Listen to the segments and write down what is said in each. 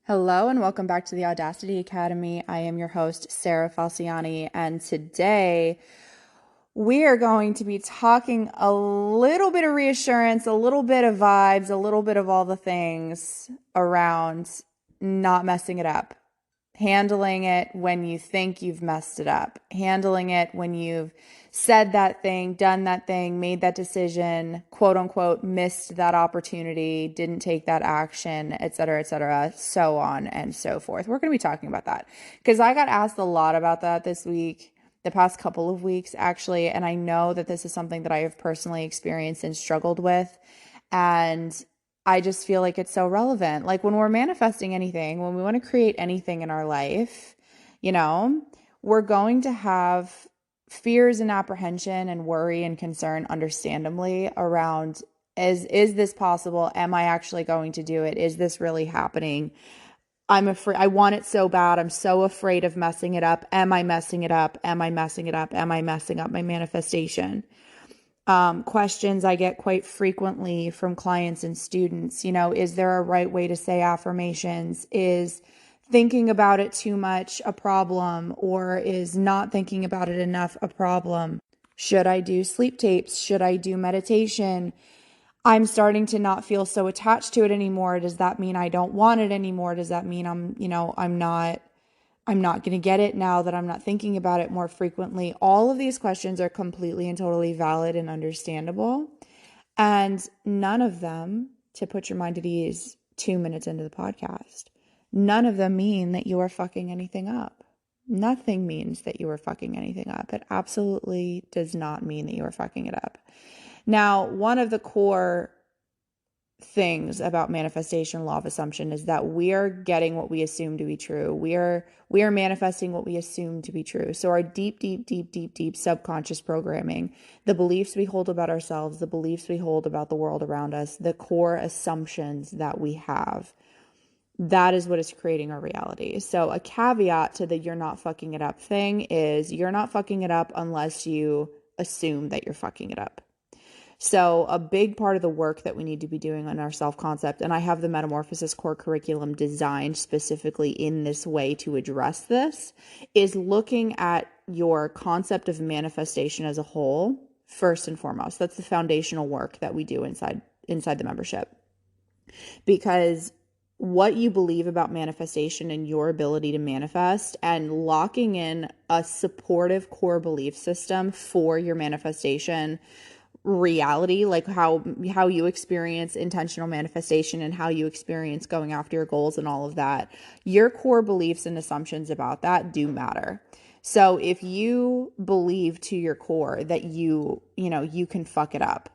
Hello and welcome back to the Audacity Academy. I am your host, Sarah Falciani, and today we are going to be talking a little bit of reassurance, a little bit of vibes, a little bit of all the things around not messing it up. Handling it when you think you've messed it up. Handling it when you've said that thing, done that thing, made that decision, quote unquote, missed that opportunity, didn't take that action, et cetera, so on and so forth. We're going to be talking about that because I got asked a lot about that this week, the past couple of weeks actually, and I know that this is something that I have personally experienced and struggled with. And I just feel like it's so relevant. Like when we're manifesting anything, when we want to create anything in our life, we're going to have fears and apprehension and worry and concern, understandably, around is this possible? Am I actually going to do it? Is this really happening? I'm afraid. I want it so bad. I'm so afraid of messing it up. Am I messing it up? Am I messing it up? Am I messing up my manifestation? Questions I get quite frequently from clients and students. Is there a right way to say affirmations? Is thinking about it too much a problem, or is not thinking about it enough a problem? Should I do sleep tapes? Should I do meditation? I'm starting to not feel so attached to it anymore. Does that mean I don't want it anymore? Does that mean I'm not going to get it now that I'm not thinking about it more frequently? All of these questions are completely and totally valid and understandable. And none of them, to put your mind at ease 2 minutes into the podcast, none of them mean that you are fucking anything up. Nothing means that you are fucking anything up. It absolutely does not mean that you are fucking it up. Now, one of the core things about manifestation law of assumption is that we are getting what we assume to be true. We are manifesting what we assume to be true. So our deep subconscious programming, the beliefs we hold about ourselves, the beliefs we hold about the world around us, the core assumptions that we have, that is what is creating our reality. So a caveat to the you're not fucking it up thing is you're not fucking it up unless you assume that you're fucking it up. So a big part of the work that we need to be doing on our self-concept, and I have the Metamorphosis core curriculum designed specifically in this way to address this, is looking at your concept of manifestation as a whole, first and foremost. That's the foundational work that we do inside the membership. Because what you believe about manifestation and your ability to manifest, and locking in a supportive core belief system for your manifestation reality, like how you experience intentional manifestation and how you experience going after your goals and all of that, your core beliefs and assumptions about that do matter. So if you believe to your core that you can fuck it up,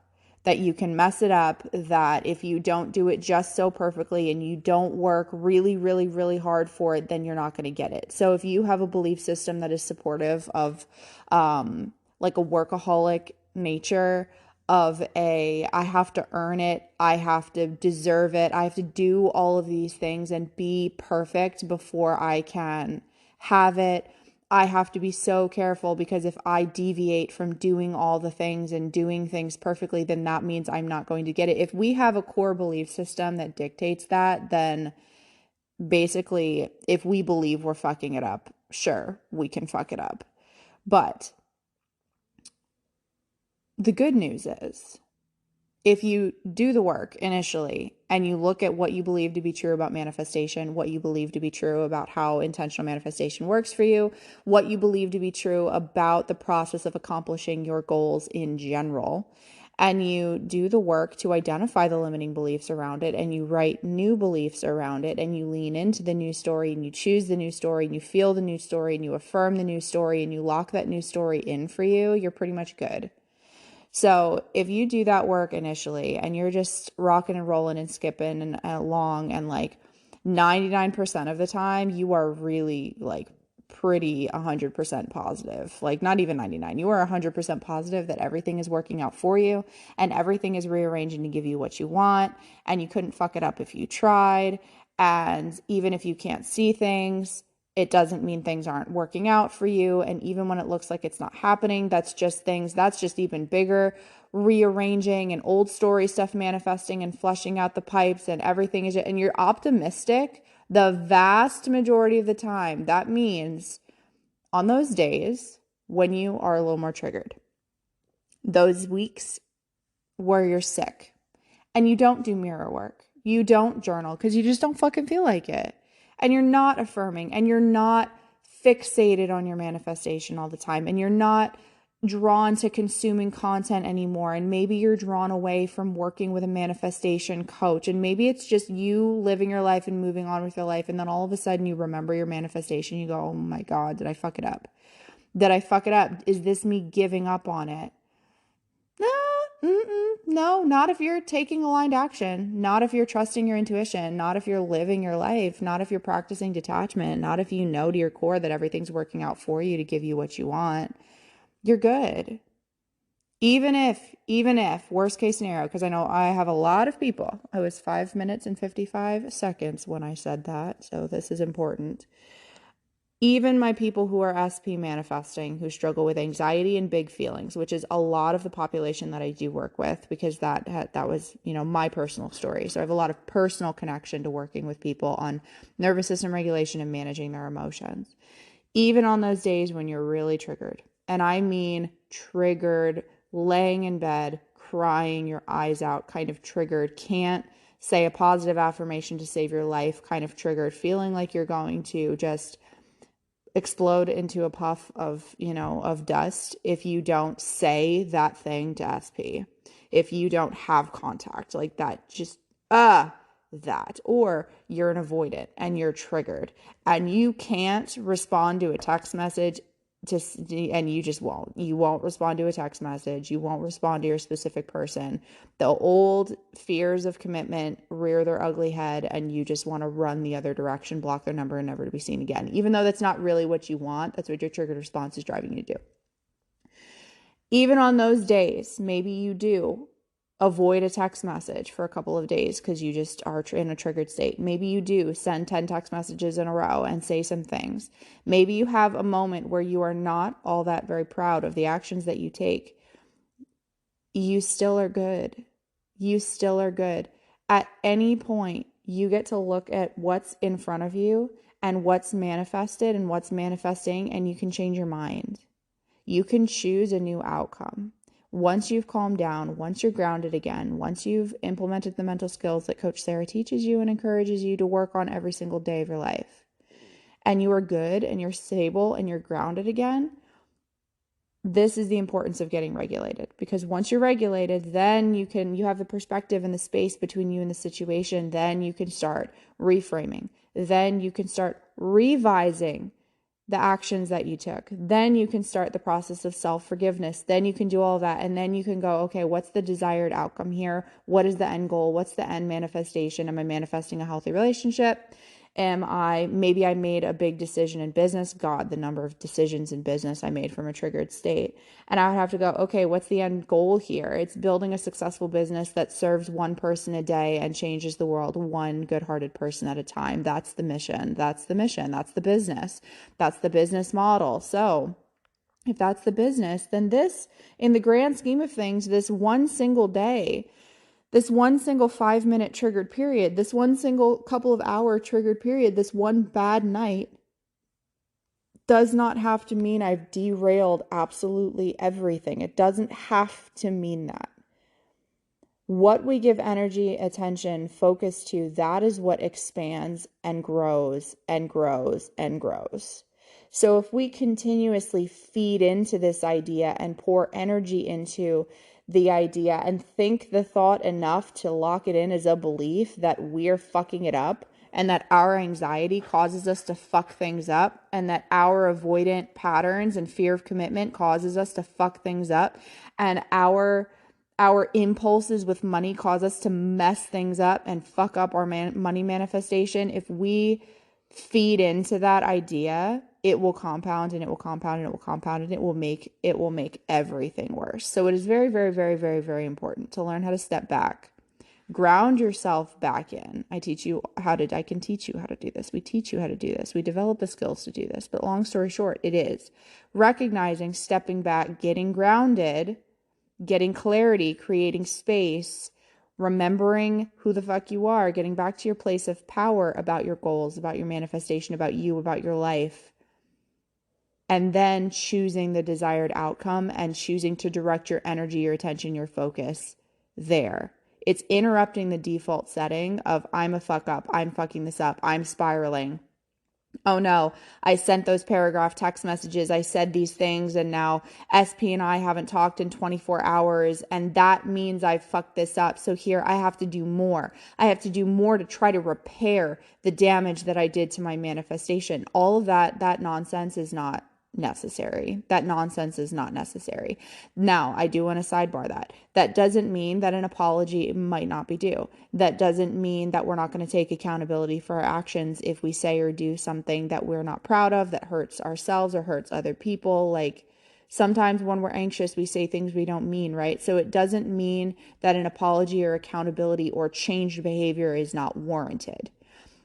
that you can mess it up, that if you don't do it just so perfectly and you don't work really, really, really hard for it, then you're not going to get it. So if you have a belief system that is supportive of like a workaholic nature, of I have to earn it, I have to deserve it, I have to do all of these things and be perfect before I can have it. I have to be so careful because if I deviate from doing all the things and doing things perfectly, then that means I'm not going to get it. If we have a core belief system that dictates that, then basically if we believe we're fucking it up, sure, we can fuck it up. But the good news is, if you do the work initially and you look at what you believe to be true about manifestation, what you believe to be true about how intentional manifestation works for you, what you believe to be true about the process of accomplishing your goals in general, and you do the work to identify the limiting beliefs around it, and you write new beliefs around it, and you lean into the new story, and you choose the new story, and you feel the new story, and you affirm the new story, and you lock that new story in for you, you're pretty much good. So if you do that work initially and you're just rocking and rolling and skipping and along, and like 99% of the time you are really like pretty 100% positive, like not even 99, you are 100% positive that everything is working out for you and everything is rearranging to give you what you want, and you couldn't fuck it up if you tried. And even if you can't see things, it doesn't mean things aren't working out for you. And even when it looks like it's not happening, that's just even bigger rearranging and old story stuff manifesting and flushing out the pipes, and everything is, and you're optimistic The vast majority of the time, that means on those days when you are a little more triggered, those weeks where you're sick and you don't do mirror work, you don't journal because you just don't fucking feel like it, and you're not affirming, and you're not fixated on your manifestation all the time, and you're not drawn to consuming content anymore, and maybe you're drawn away from working with a manifestation coach, and maybe it's just you living your life and moving on with your life, and then all of a sudden you remember your manifestation, you go, oh my God, did I fuck it up? Did I fuck it up? Is this me giving up on it? No, not if you're taking aligned action, not if you're trusting your intuition, not if you're living your life, not if you're practicing detachment, not if you know to your core that everything's working out for you to give you what you want. You're good. Even if, worst case scenario, because I know I have a lot of people. I was 5 minutes and 55 seconds when I said that, so this is important. Even my people who are SP manifesting, who struggle with anxiety and big feelings, which is a lot of the population that I do work with, because that was, my personal story. So I have a lot of personal connection to working with people on nervous system regulation and managing their emotions. Even on those days when you're really triggered, and I mean triggered, laying in bed, crying your eyes out, kind of triggered, can't say a positive affirmation to save your life, kind of triggered, feeling like you're going to just explode into a puff of, of dust if you don't say that thing to SP, if you don't have contact like that, just, that, or you're an avoidant and you're triggered and you can't respond to a text message and you won't respond to a text message. You won't respond to your specific person. The old fears of commitment rear their ugly head and you just want to run the other direction, block their number and never to be seen again. Even though that's not really what you want, that's what your triggered response is driving you to do. Even on those days, maybe you do avoid a text message for a couple of days because you just are in a triggered state. Maybe you do send 10 text messages in a row and say some things. Maybe you have a moment where you are not all that very proud of the actions that you take. You still are good. You still are good. At any point, you get to look at what's in front of you and what's manifested and what's manifesting, and you can change your mind. You can choose a new outcome. Once you've calmed down, once you're grounded again, once you've implemented the mental skills that Coach Sarah teaches you and encourages you to work on every single day of your life, and you are good and you're stable and you're grounded again, this is the importance of getting regulated. Because once you're regulated, then you have the perspective and the space between you and the situation. Then you can start reframing. Then you can start revising the actions that you took. Then you can start the process of self-forgiveness. Then you can do all of that. And then you can go, okay, what's the desired outcome here? What is the end goal? What's the end manifestation? Am I manifesting a healthy relationship? Maybe I made a big decision in business. God, the number of decisions in business I made from a triggered state. And I would have to go, okay, what's the end goal here? It's building a successful business that serves one person a day and changes the world one good-hearted person at a time. That's the mission. That's the mission. That's the business. That's the business model. So if that's the business, then this, in the grand scheme of things, this one single day, this one single 5-minute triggered period, this one single couple of hour triggered period, this one bad night does not have to mean I've derailed absolutely everything. It doesn't have to mean that. What we give energy, attention, focus to, that is what expands and grows and grows and grows. So if we continuously feed into this idea and pour energy into the idea and think the thought enough to lock it in as a belief that we're fucking it up and that our anxiety causes us to fuck things up and that our avoidant patterns and fear of commitment causes us to fuck things up and our impulses with money cause us to mess things up and fuck up our money manifestation, if we feed into that idea, it will compound and it will compound and it will compound and it will make everything worse. So it is very, very, very, very, very important to learn how to step back, ground yourself back in. I can teach you how to do this. We teach you how to do this. We develop the skills to do this. But long story short, it is recognizing, stepping back, getting grounded, getting clarity, creating space, remembering who the fuck you are, getting back to your place of power about your goals, about your manifestation, about you, about your life, and then choosing the desired outcome and choosing to direct your energy, your attention, your focus there. It's interrupting the default setting of I'm a fuck up, I'm fucking this up, I'm spiraling. Oh no, I sent those paragraph text messages, I said these things, and now SP and I haven't talked in 24 hours, and that means I fucked this up. So here I have to do more. I have to do more to try to repair the damage that I did to my manifestation. All of that nonsense is not necessary. That nonsense is not necessary. Now, I do want to sidebar that. That doesn't mean that an apology might not be due. That doesn't mean that we're not going to take accountability for our actions if we say or do something that we're not proud of, that hurts ourselves or hurts other people. Like, sometimes when we're anxious, we say things we don't mean, right? So it doesn't mean that an apology or accountability or changed behavior is not warranted.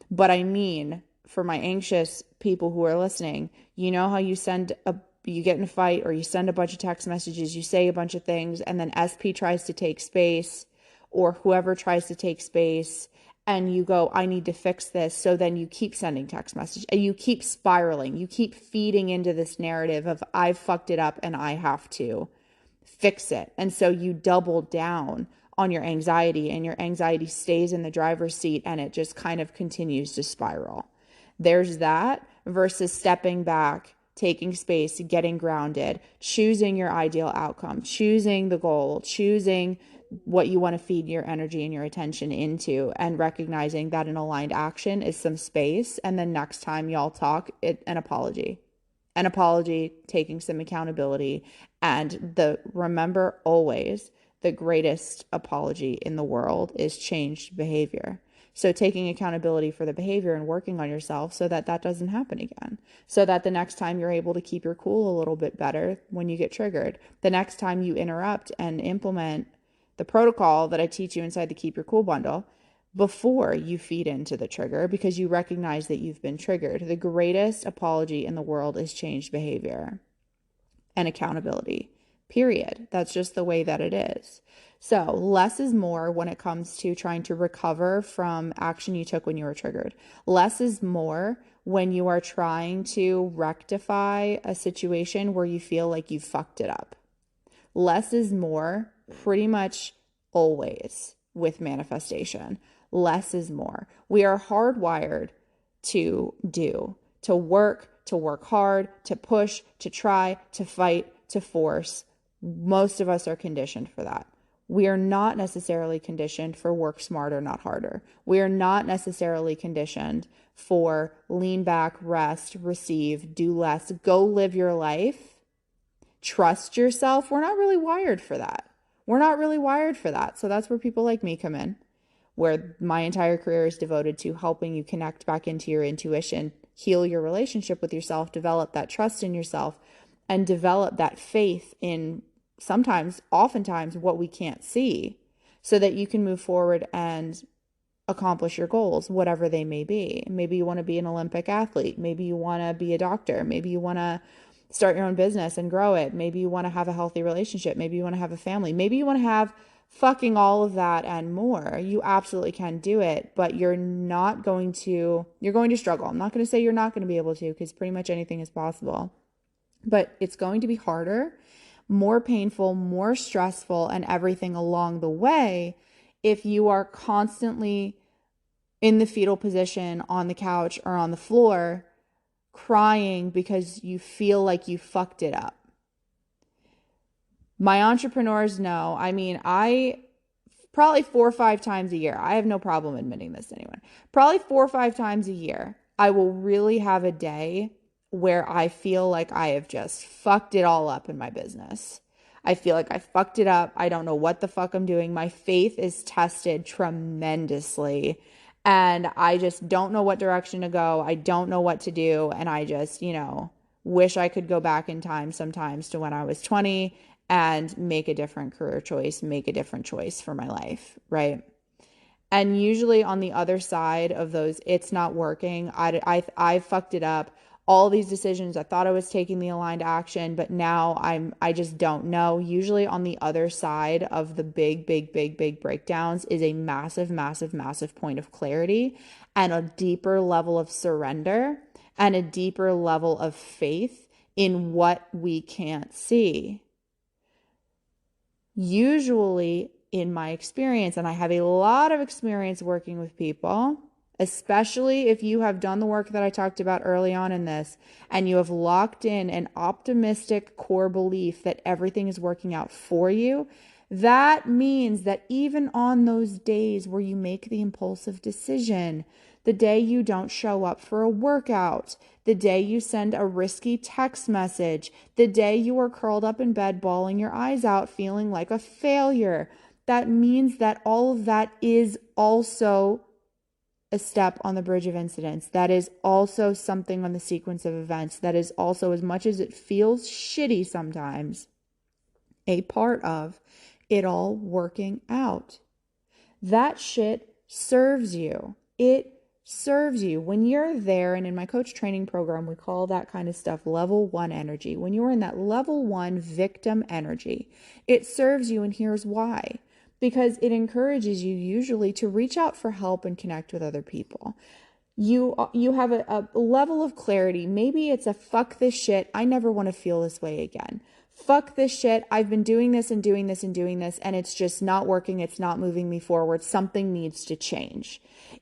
But I mean, for my anxious people who are listening, you know how you get in a fight or you send a bunch of text messages, you say a bunch of things, and then SP tries to take space or whoever tries to take space, and you go, I need to fix this. So then you keep sending text messages and you keep spiraling. You keep feeding into this narrative of I've fucked it up and I have to fix it. And so you double down on your anxiety, and your anxiety stays in the driver's seat and it just kind of continues to spiral. There's that versus stepping back, taking space, getting grounded, choosing your ideal outcome, choosing the goal, choosing what you want to feed your energy and your attention into, and recognizing that an aligned action is some space. And then next time y'all talk, an apology, taking some accountability. And remember always, the greatest apology in the world is changed behavior. So taking accountability for the behavior and working on yourself so that doesn't happen again. So that the next time you're able to keep your cool a little bit better when you get triggered. The next time you interrupt and implement the protocol that I teach you inside the Keep Your Cool bundle before you feed into the trigger, because you recognize that you've been triggered. The greatest apology in the world is changed behavior and accountability. Period. That's just the way that it is. So less is more when it comes to trying to recover from action you took when you were triggered. Less is more when you are trying to rectify a situation where you feel like you fucked it up. Less is more pretty much always with manifestation. Less is more. We are hardwired to do, to work hard, to push, to try, to fight, to force. Most of us are conditioned for that. We are not necessarily conditioned for work smarter, not harder. We are not necessarily conditioned for lean back, rest, receive, do less, go live your life, trust yourself. We're not really wired for that. So that's where people like me come in, where my entire career is devoted to helping you connect back into your intuition, heal your relationship with yourself, develop that trust in yourself, and develop that faith in oftentimes what we can't see, so that you can move forward and accomplish your goals, whatever they may be. Maybe you want to be an Olympic athlete. Maybe you want to be a doctor. Maybe you want to start your own business and grow it. Maybe you want to have a healthy relationship. Maybe you want to have a family. Maybe you want to have fucking all of that and more. You absolutely can do it, but you're going to struggle. I'm not going to say you're not going to be able to, because pretty much anything is possible, but it's going to be harder, more painful, more stressful, and everything along the way if you are constantly in the fetal position on the couch or on the floor crying because you feel like you fucked it up. My entrepreneurs know, I probably 4 or 5 times a year, I have no problem admitting this to anyone, probably 4 or 5 times a year, I will really have a day where I feel like I have just fucked it all up in my business. I feel like I fucked it up. I don't know what the fuck I'm doing. My faith is tested tremendously, and I just don't know what direction to go. I don't know what to do. And I just, wish I could go back in time sometimes to when I was 20 and make a different career choice, make a different choice for my life, right? And usually on the other side of those, it's not working, I fucked it up, all these decisions. I thought I was taking the aligned action, but now I just don't know. Usually on the other side of the big breakdowns is a massive point of clarity and a deeper level of surrender and a deeper level of faith in what we can't see. Usually, in my experience, and I have a lot of experience working with people, especially if you have done the work that I talked about early on in this, and you have locked in an optimistic core belief that everything is working out for you, that means that even on those days where you make the impulsive decision, the day you don't show up for a workout, the day you send a risky text message, the day you are curled up in bed bawling your eyes out feeling like a failure, that means that all of that is also a step on the bridge of incidents. That is also something on the sequence of events. That is also, as much as it feels shitty sometimes, a part of it all working out. That shit serves you. It serves you. When you're there, and in my coach training program, we call that kind of stuff level 1 energy. When you're in that level 1 victim energy, it serves you, and here's why. Because it encourages you usually to reach out for help and connect with other people. You have a level of clarity. Maybe it's a fuck this shit, I never want to feel this way again. Fuck this shit, I've been doing this and doing this and doing this, and it's just not working. It's not moving me forward. Something needs to change.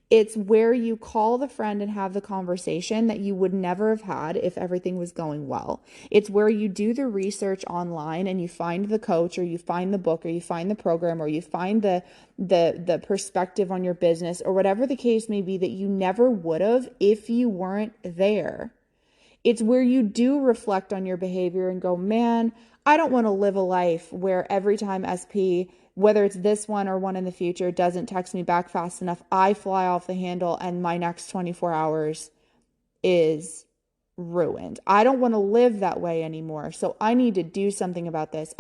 It's where you call the friend and have the conversation that you would never have had if everything was going well. It's where you do the research online and you find the coach, or you find the book, or you find the program, or you find the perspective on your business, or whatever the case may be, that you never would have if you weren't there. It's where you do reflect on your behavior and go, man, I don't want to live a life where every time SP, whether it's this one or one in the future, doesn't text me back fast enough, I fly off the handle and my next 24 hours is ruined. I don't want to live that way anymore. So I need to do something about this.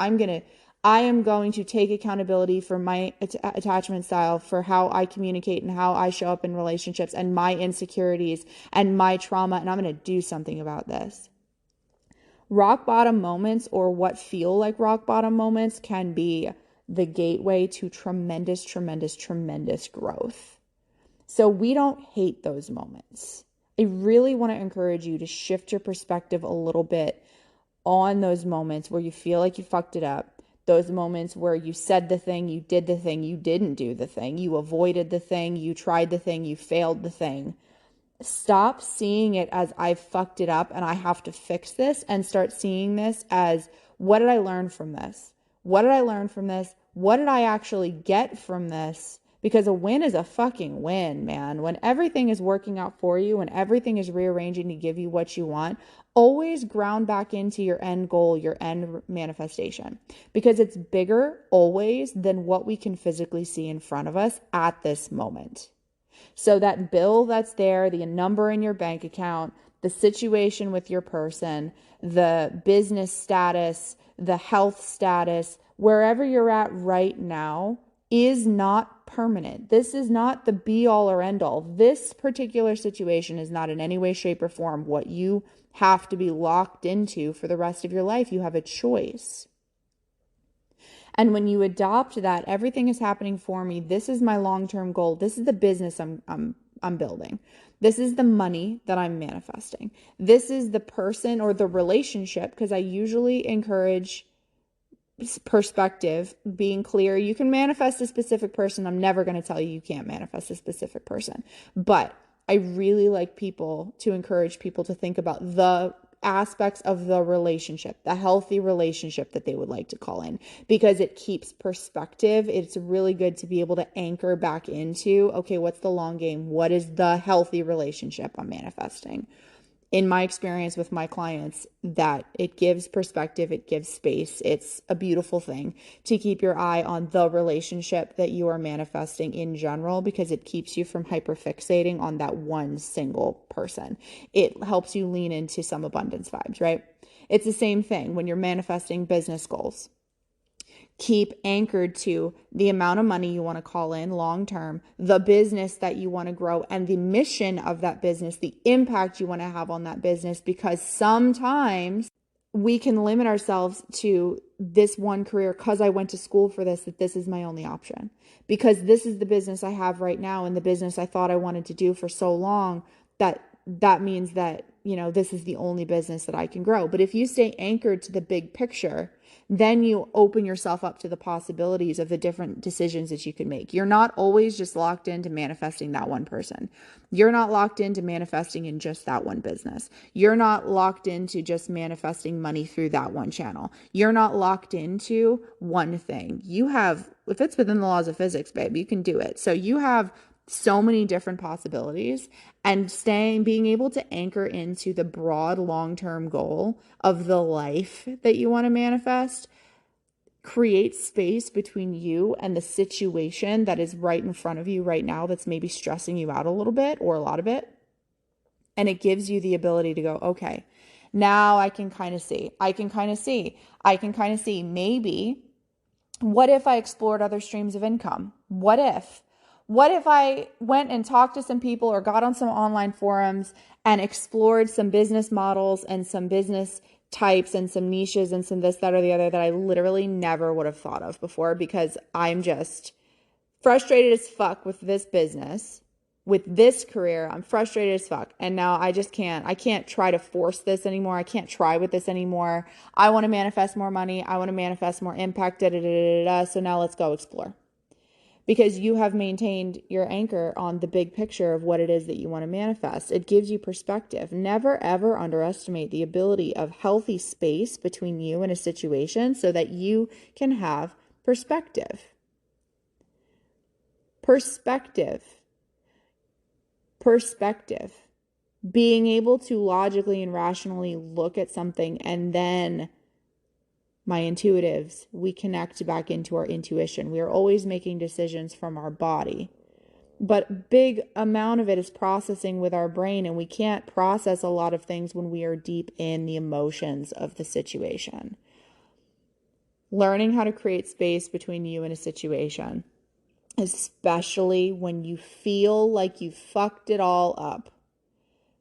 I am going to take accountability for my attachment style, for how I communicate and how I show up in relationships and my insecurities and my trauma, and I'm going to do something about this. Rock bottom moments, or what feel like rock bottom moments, can be the gateway to tremendous growth. So we don't hate those moments. I really want to encourage you to shift your perspective a little bit on those moments where you feel like you fucked it up. Those moments where you said the thing, you did the thing, you didn't do the thing, you avoided the thing, you tried the thing, you failed the thing. Stop seeing it as I've fucked it up and I have to fix this, and start seeing this as, what did I learn from this? What did I learn from this? What did I actually get from this? Because a win is a fucking win, man. When everything is working out for you, when everything is rearranging to give you what you want, always ground back into your end goal, your end manifestation, because it's bigger always than what we can physically see in front of us at this moment. So that bill that's there, the number in your bank account, the situation with your person, the business status, the health status, wherever you're at right now, is not permanent. This is not the be all or end all. This particular situation is not in any way, shape, or form what you have to be locked into for the rest of your life. You have a choice. And when you adopt that, everything is happening for me. This is my long-term goal. This is the business I'm building. This is the money that I'm manifesting. This is the person or the relationship, because I usually encourage perspective, being clear. You can manifest a specific person. I'm never going to tell you can't manifest a specific person. But I really like to encourage people to think about the aspects of the relationship, the healthy relationship that they would like to call in, because it keeps perspective. It's really good to be able to anchor back into, okay, what's the long game? What is the healthy relationship I'm manifesting? In my experience with my clients, that it gives perspective, it gives space. It's a beautiful thing to keep your eye on the relationship that you are manifesting in general, because it keeps you from hyperfixating on that one single person. It helps you lean into some abundance vibes, right? It's the same thing when you're manifesting business goals. Keep anchored to the amount of money you want to call in long term, the business that you want to grow, and the mission of that business, the impact you want to have on that business, because sometimes we can limit ourselves to this one career because I went to school for this, that this is my only option. Because this is the business I have right now and the business I thought I wanted to do for so long, that means that, this is the only business that I can grow. But if you stay anchored to the big picture, then you open yourself up to the possibilities of the different decisions that you can make. You're not always just locked into manifesting that one person. You're not locked into manifesting in just that one business. You're not locked into just manifesting money through that one channel. You're not locked into one thing. You have, if it's within the laws of physics, babe, you can do it. So you have so many different possibilities, and being able to anchor into the broad long-term goal of the life that you want to manifest creates space between you and the situation that is right in front of you right now that's maybe stressing you out a little bit or a lot of it. And it gives you the ability to go, okay, now I can kind of see maybe, what if I explored other streams of income? What if I went and talked to some people or got on some online forums and explored some business models and some business types and some niches and some this, that, or the other that I literally never would have thought of before, because I'm just frustrated as fuck with this business, with this career. I'm frustrated as fuck. And now I can't try to force this anymore. I can't try with this anymore. I want to manifest more money. I want to manifest more impact. So now let's go explore. Because you have maintained your anchor on the big picture of what it is that you want to manifest. It gives you perspective. Never, ever underestimate the ability of healthy space between you and a situation so that you can have perspective. Perspective. Being able to logically and rationally look at something, and then my intuitives, we connect back into our intuition. We are always making decisions from our body, but big amount of it is processing with our brain, and we can't process a lot of things when we are deep in the emotions of the situation. Learning how to create space between you and a situation, especially when you feel like you fucked it all up.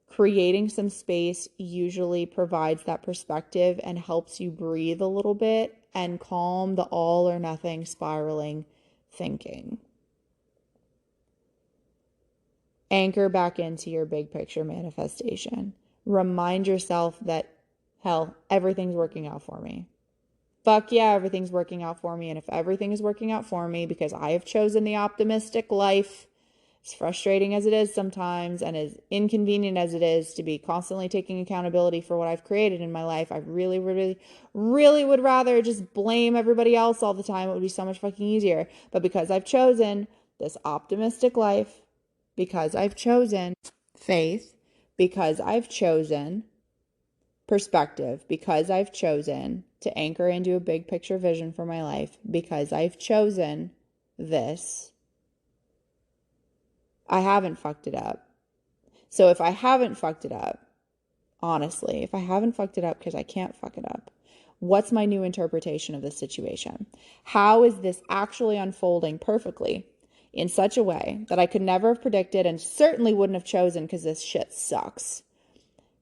Creating some space usually provides that perspective and helps you breathe a little bit and calm the all or nothing spiraling thinking. Anchor back into your big picture manifestation. Remind yourself that, hell, everything's working out for me. Fuck yeah, everything's working out for me. And if everything is working out for me because I have chosen the optimistic life, as frustrating as it is sometimes and as inconvenient as it is to be constantly taking accountability for what I've created in my life, I really, really, really would rather just blame everybody else all the time. It would be so much fucking easier. But because I've chosen this optimistic life, because I've chosen faith, because I've chosen perspective, because I've chosen to anchor into a big picture vision for my life, because I've chosen this, I haven't fucked it up. So if I haven't fucked it up, honestly, if I haven't fucked it up because I can't fuck it up, what's my new interpretation of this situation? How is this actually unfolding perfectly in such a way that I could never have predicted and certainly wouldn't have chosen because this shit sucks?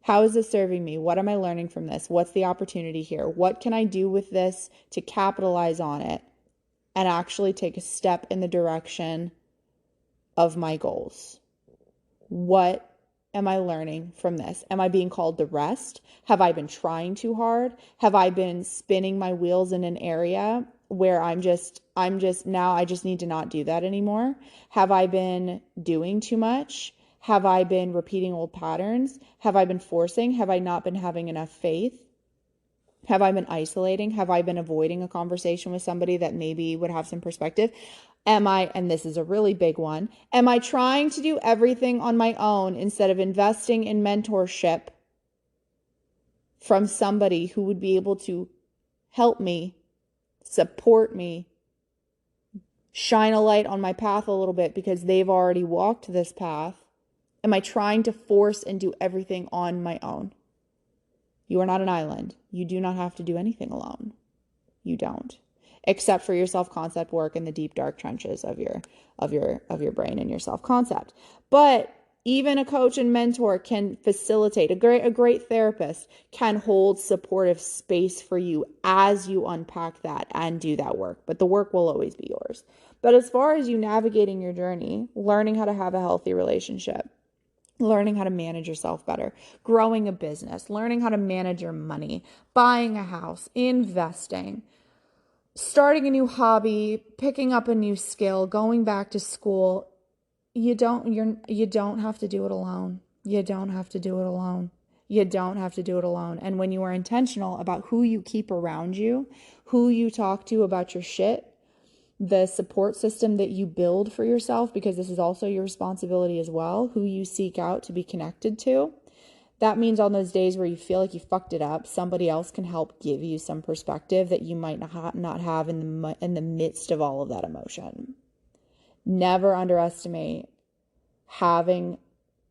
How is this serving me? What am I learning from this? What's the opportunity here? What can I do with this to capitalize on it and actually take a step in the direction of my goals? What am I learning from this? Am I being called to rest? Have I been trying too hard? Have I been spinning my wheels in an area where I'm just now I just need to not do that anymore? Have I been doing too much? Have I been repeating old patterns? Have I been forcing? Have I not been having enough faith? Have I been isolating? Have I been avoiding a conversation with somebody that maybe would have some perspective? And this is a really big one, am I trying to do everything on my own instead of investing in mentorship from somebody who would be able to help me, support me, shine a light on my path a little bit because they've already walked this path? Am I trying to force and do everything on my own? You are not an island. You do not have to do anything alone. You don't. except for your self-concept work in the deep dark trenches of your brain and your self-concept. But even a coach and mentor can facilitate, a great therapist can hold supportive space for you as you unpack that and do that work. But the work will always be yours. But as far as you navigating your journey, learning how to have a healthy relationship, learning how to manage yourself better, growing a business, learning how to manage your money, buying a house, investing, starting a new hobby, picking up a new skill, going back to school, you don't have to do it alone. You don't have to do it alone. You don't have to do it alone. And when you are intentional about who you keep around you, who you talk to about your shit, the support system that you build for yourself, because this is also your responsibility as well, who you seek out to be connected to. That means on those days where you feel like you fucked it up, somebody else can help give you some perspective that you might not have in the midst of all of that emotion. Never underestimate having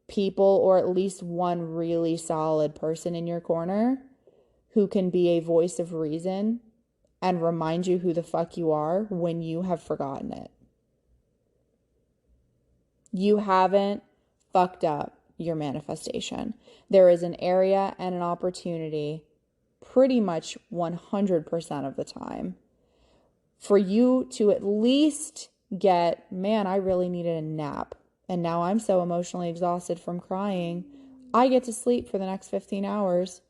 people, or at least one really solid person in your corner who can be a voice of reason and remind you who the fuck you are when you have forgotten it. You haven't fucked up your manifestation. There is an area and an opportunity pretty much 100% of the time for you to at least get, man, I really needed a nap. And now I'm so emotionally exhausted from crying. I get to sleep for the next 15 hours.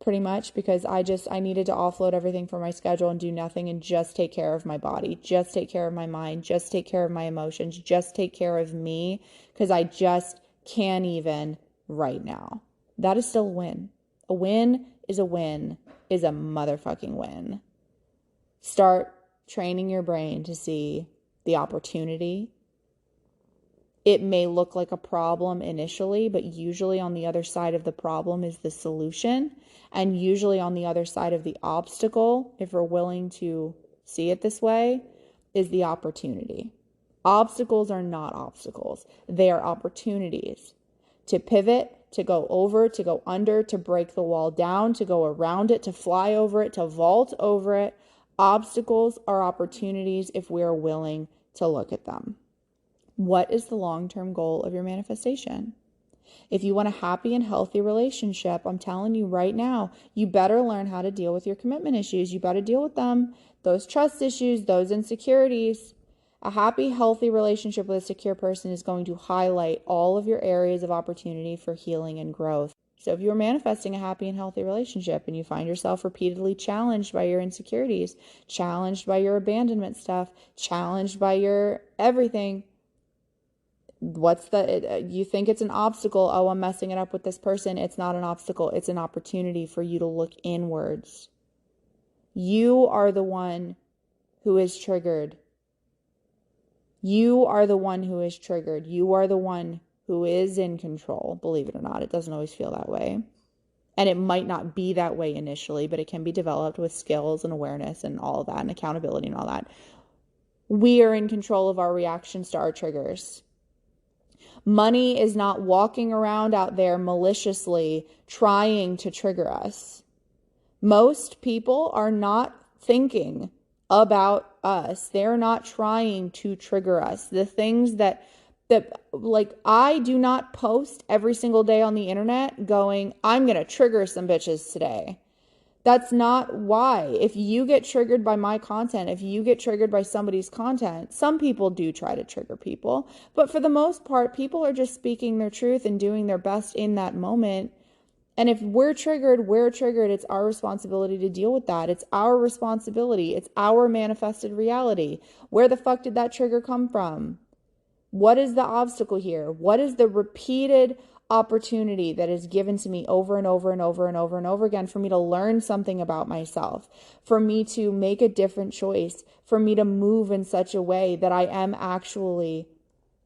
Pretty much, because I needed to offload everything from my schedule and do nothing and just take care of my body, just take care of my mind, just take care of my emotions, just take care of me, because I just can't even right now. That is still a win. A win is a win, is a motherfucking win. Start training your brain to see the opportunity. It may look like a problem initially, but usually on the other side of the problem is the solution. And usually on the other side of the obstacle, if we're willing to see it this way, is the opportunity. Obstacles are not obstacles. They are opportunities to pivot, to go over, to go under, to break the wall down, to go around it, to fly over it, to vault over it. Obstacles are opportunities if we are willing to look at them. What is the long-term goal of your manifestation? If you want a happy and healthy relationship, I'm telling you right now, you better learn how to deal with your commitment issues. You better deal with them, those trust issues, those insecurities. A happy, healthy relationship with a secure person is going to highlight all of your areas of opportunity for healing and growth. So if you're manifesting a happy and healthy relationship and you find yourself repeatedly challenged by your insecurities, challenged by your abandonment stuff, challenged by your everything, you think it's an obstacle. Oh, I'm messing it up with this person. It's not an obstacle. It's an opportunity for you to look inwards. You are the one who is triggered. You are the one who is triggered. You are the one who is in control. Believe it or not, it doesn't always feel that way. And it might not be that way initially, but it can be developed with skills and awareness and all of that and accountability and all that. We are in control of our reactions to our triggers. Money is not walking around out there maliciously trying to trigger us. Most people are not thinking about us. They're not trying to trigger us. The things that like, I do not post every single day on the internet going, I'm going to trigger some bitches today. That's not why. If you get triggered by my content, if you get triggered by somebody's content, some people do try to trigger people. But for the most part, people are just speaking their truth and doing their best in that moment. And if we're triggered, we're triggered. It's our responsibility to deal with that. It's our responsibility. It's our manifested reality. Where the fuck did that trigger come from? What is the obstacle here? What is the repeated opportunity that is given to me over and over and over and over and over again for me to learn something about myself, for me to make a different choice, for me to move in such a way that I am actually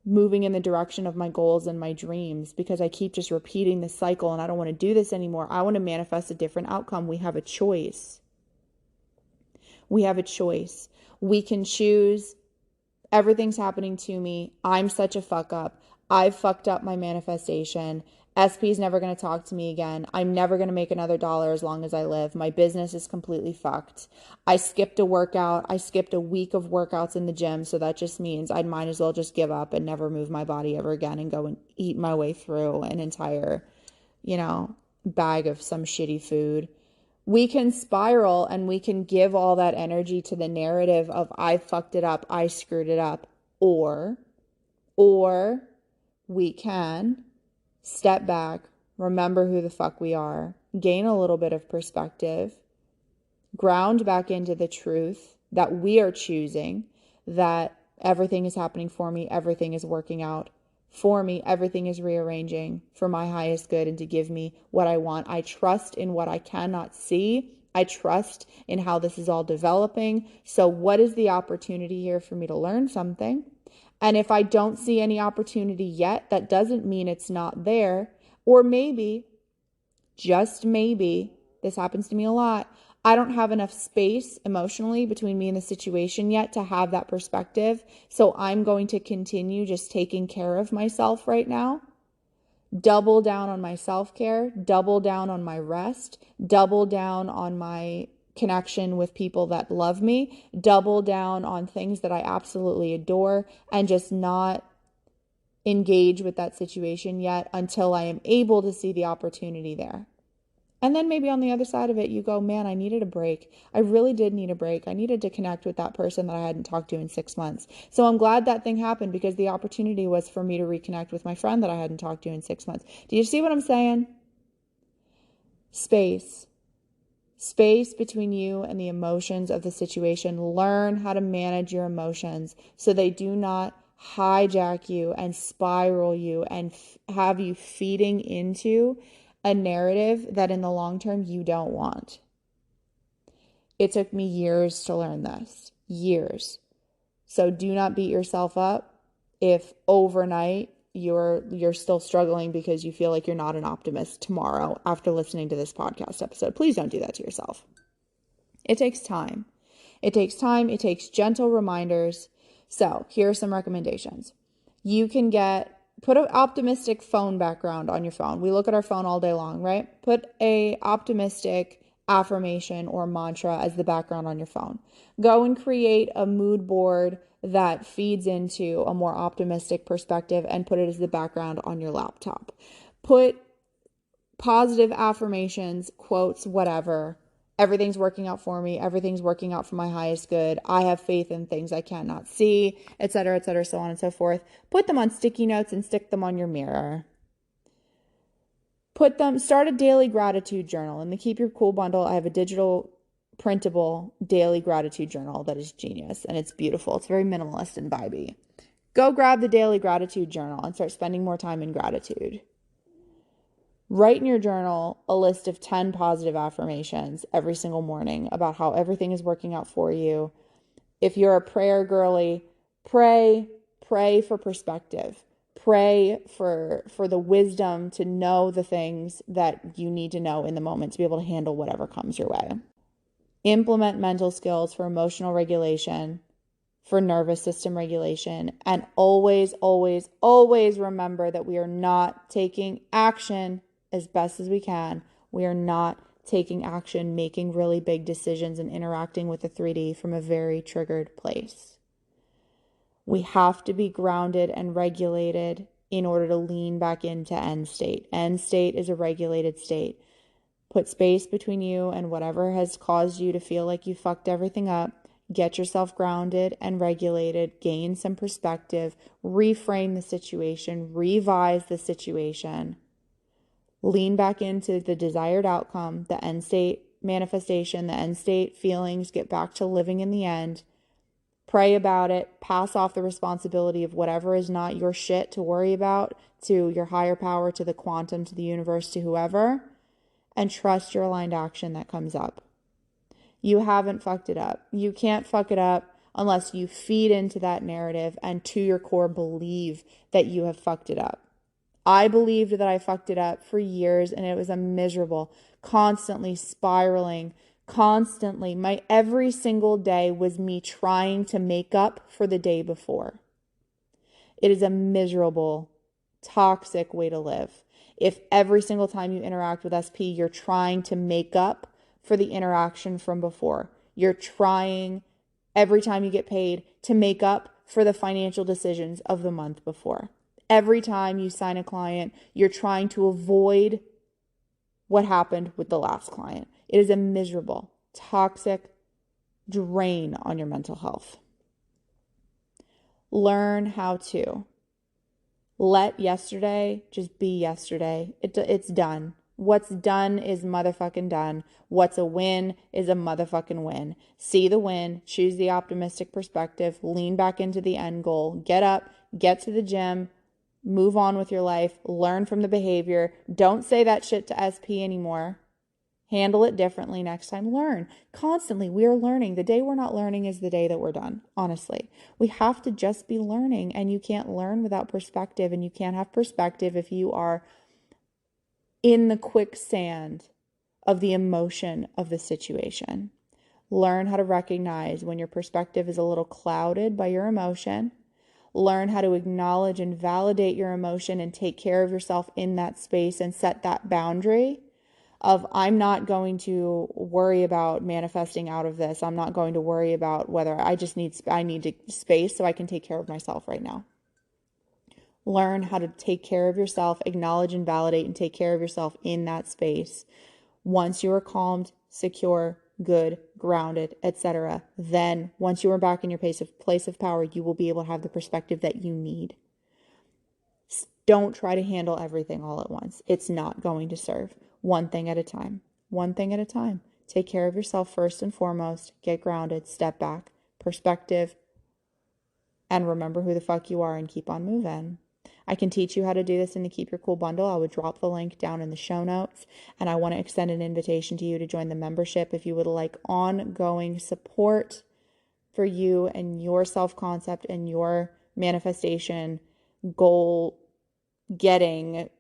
moving in the direction of my goals and my dreams, because I keep just repeating the cycle and I don't want to do this anymore. I want to manifest a different outcome. We have a choice. We have a choice. We can choose. Everything's happening to me. I'm such a fuck up. I've fucked up my manifestation SP is never going to talk to me again. I'm never going to make another dollar as long as I live. My business is completely fucked. I skipped a workout. I skipped a week of workouts in the gym. So that just means I might as well just give up and never move my body ever again and go and eat my way through an entire, bag of some shitty food. We can spiral and we can give all that energy to the narrative of I fucked it up, I screwed it up. Or we can step back, remember who the fuck we are, gain a little bit of perspective, ground back into the truth that we are choosing, that everything is happening for me, everything is working out for me, everything is rearranging for my highest good and to give me what I want. I trust in what I cannot see. I trust in how this is all developing. So what is the opportunity here for me to learn something? And if I don't see any opportunity yet, that doesn't mean it's not there. Or maybe, just maybe, this happens to me a lot, I don't have enough space emotionally between me and the situation yet to have that perspective. So I'm going to continue just taking care of myself right now. Double down on my self-care, double down on my rest, double down on my connection with people that love me, double down on things that I absolutely adore, and just not engage with that situation yet until I am able to see the opportunity there. And then maybe on the other side of it, you go, man, I needed a break. I really did need a break. I needed to connect with that person that I hadn't talked to in 6 months. So I'm glad that thing happened because the opportunity was for me to reconnect with my friend that I hadn't talked to in 6 months. Do you see what I'm saying? Space between you and the emotions of the situation. Learn how to manage your emotions so they do not hijack you and spiral you and have you feeding into a narrative that in the long term you don't want. It took me years to learn this. Years. So do not beat yourself up if overnight you're still struggling because you feel like you're not an optimist tomorrow after listening to this podcast episode. Please don't do that to yourself. It takes time. It takes time. It takes gentle reminders. So here are some recommendations. You can put an optimistic phone background on your phone. We look at our phone all day long, right? Put a optimistic affirmation or mantra as the background on your phone. Go and create a mood board that feeds into a more optimistic perspective and put it as the background on your laptop. Put positive affirmations, quotes, whatever. Everything's working out for me. Everything's working out for my highest good. I have faith in things I cannot see, etc., so on and so forth. Put them on sticky notes and stick them on your mirror. Start a daily gratitude journal. In the Keep Your Cool bundle, I have a digital printable daily gratitude journal that is genius and it's beautiful. It's very minimalist and vibey. Go grab the daily gratitude journal and start spending more time in gratitude. Write in your journal a list of 10 positive affirmations every single morning about how everything is working out for you. If you're a prayer girly, pray for perspective. Pray for the wisdom to know the things that you need to know in the moment to be able to handle whatever comes your way. Implement mental skills for emotional regulation, for nervous system regulation, and always, always, always remember that we are not taking action as best as we can. We are not taking action, making really big decisions and interacting with the 3D from a very triggered place. We have to be grounded and regulated in order to lean back into end state. End state is a regulated state. Put space between you and whatever has caused you to feel like you fucked everything up. Get yourself grounded and regulated. Gain some perspective. Reframe the situation. Revise the situation. Lean back into the desired outcome, the end state manifestation, the end state feelings. Get back to living in the end. Pray about it. Pass off the responsibility of whatever is not your shit to worry about to your higher power, to the quantum, to the universe, to whoever. And trust your aligned action that comes up. You haven't fucked it up. You can't fuck it up unless you feed into that narrative and to your core believe that you have fucked it up. I believed that I fucked it up for years and it was a miserable, constantly spiraling, constantly. My every single day was me trying to make up for the day before. It is a miserable, toxic way to live. If every single time you interact with SP, you're trying to make up for the interaction from before, you're trying every time you get paid to make up for the financial decisions of the month before. Every time you sign a client, you're trying to avoid what happened with the last client. It is a miserable, toxic drain on your mental health. Learn how to let yesterday just be yesterday. It's done. What's done is motherfucking done. What's a win is a motherfucking win. See the win, choose the optimistic perspective, lean back into the end goal, get up, get to the gym, move on with your life, learn from the behavior. Don't say that shit to SP anymore. Handle it differently next time. Learn. Constantly, we are learning. The day we're not learning is the day that we're done, honestly. We have to just be learning, and you can't learn without perspective, and you can't have perspective if you are in the quicksand of the emotion of the situation. Learn how to recognize when your perspective is a little clouded by your emotion. Learn how to acknowledge and validate your emotion and take care of yourself in that space and set that boundary of, I'm not going to worry about manifesting out of this. I'm not going to worry about whether I need space so I can take care of myself right now. Learn how to take care of yourself, acknowledge and validate and take care of yourself in that space. Once you are calmed, secure, good, grounded, etc., then once you are back in your place of power, you will be able to have the perspective that you need. Don't try to handle everything all at once. It's not going to serve. One thing at a time. One thing at a time. Take care of yourself first and foremost. Get grounded. Step back. Perspective. And remember who the fuck you are and keep on moving. I can teach you how to do this in the Keep Your Cool bundle. I would drop the link down in the show notes. And I want to extend an invitation to you to join the membership if you would like ongoing support for you and your self-concept and your manifestation goal getting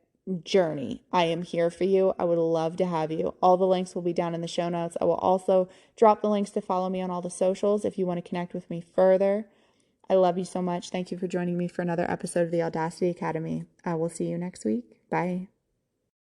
journey. I am here for you. I would love to have you. All the links will be down in the show notes. I will also drop the links to follow me on all the socials if you want to connect with me further. I love you so much. Thank you for joining me for another episode of the Audacity Academy. I will see you next week. Bye.